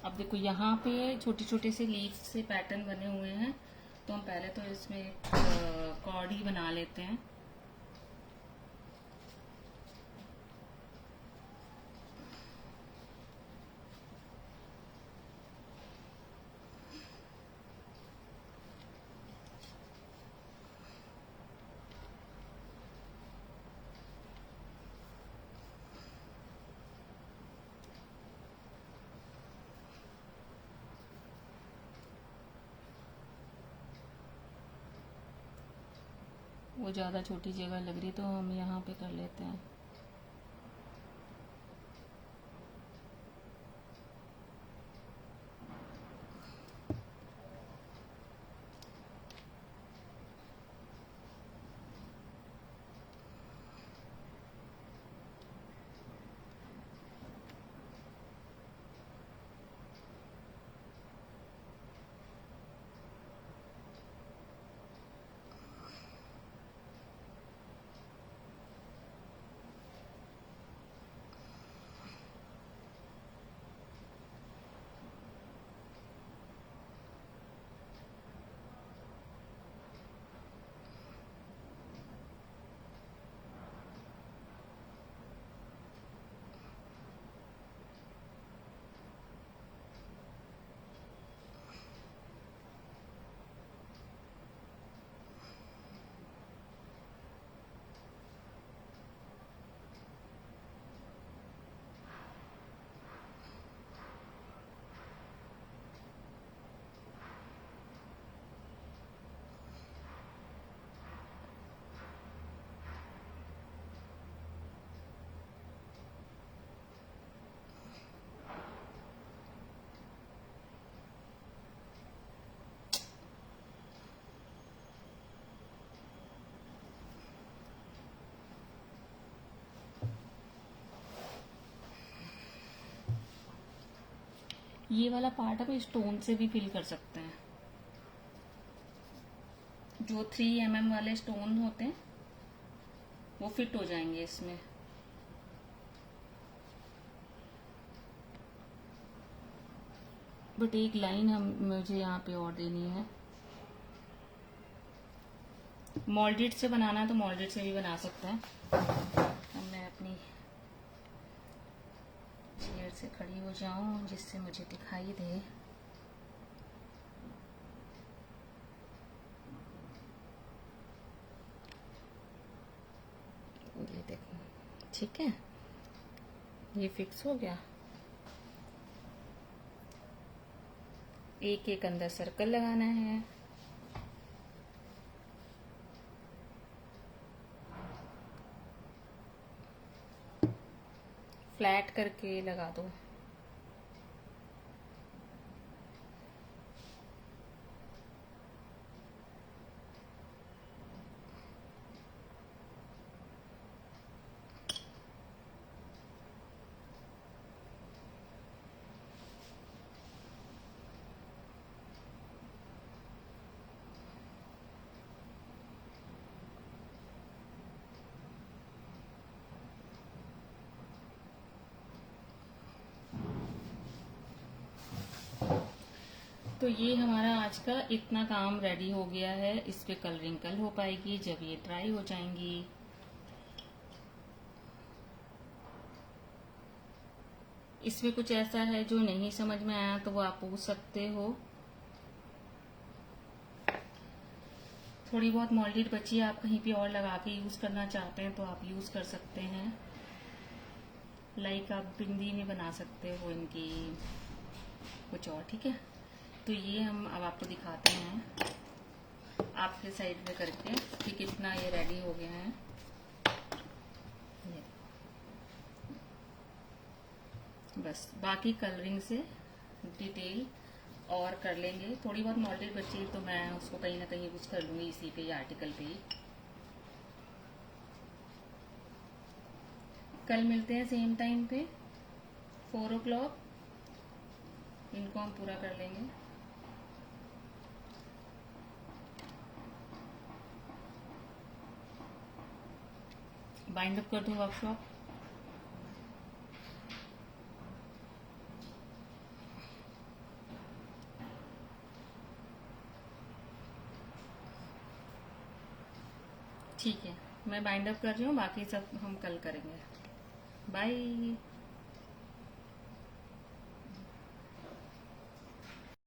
अब देखो यहाँ पे छोटे छोटे से लीफ से पैटर्न बने हुए हैं, तो हम पहले तो इसमें कॉर्ड ही बना लेते हैं। वो ज़्यादा छोटी जगह लग रही तो हम यहाँ पे कर लेते हैं। ये वाला पार्ट हम स्टोन से भी फिल कर सकते हैं। जो 3 mm वाले स्टोन होते हैं वो फिट हो जाएंगे इसमें। बट एक लाइन मुझे यहाँ पे और देनी है। मोल्डेड से बनाना है तो मोल्डेड से भी बना सकते हैं। अब मैं अपनी चेयर से खड़ी हो जाऊं जिससे मुझे दिखाई दे। ये देखो, ठीक है, ये फिक्स हो गया। एक एक अंदर सर्कल लगाना है। फ्लैट करके लगा दो। तो ये हमारा आज का इतना काम रेडी हो गया है। इस पे कलरिंग कल हो पाएगी जब ये ड्राई हो जाएंगी। इसमें कुछ ऐसा है जो नहीं समझ में आया तो वो आप पूछ सकते हो। थोड़ी बहुत मोल्डेड बची है, आप कहीं पे और लगा के यूज करना चाहते हैं तो आप यूज कर सकते हैं। लाइक आप बिंदी में बना सकते हो इनकी कुछ और, ठीक है। तो ये हम अब आपको दिखाते हैं आपके साइड में करके कि कितना ये रेडी हो गया है। ये बस बाकी कलरिंग से डिटेल और कर लेंगे। थोड़ी बहुत मॉडल बची तो मैं उसको कहीं ना कहीं कुछ कर लूँगी इसी पे, आर्टिकल पे ही। कल मिलते हैं सेम टाइम पे 4 o'clock, इनको हम पूरा कर लेंगे। बाइंड अप कर दूँ वर्कशॉप। ठीक है, मैं बाइंड अप कर रही हूँ, बाकी सब हम कल करेंगे। बाय।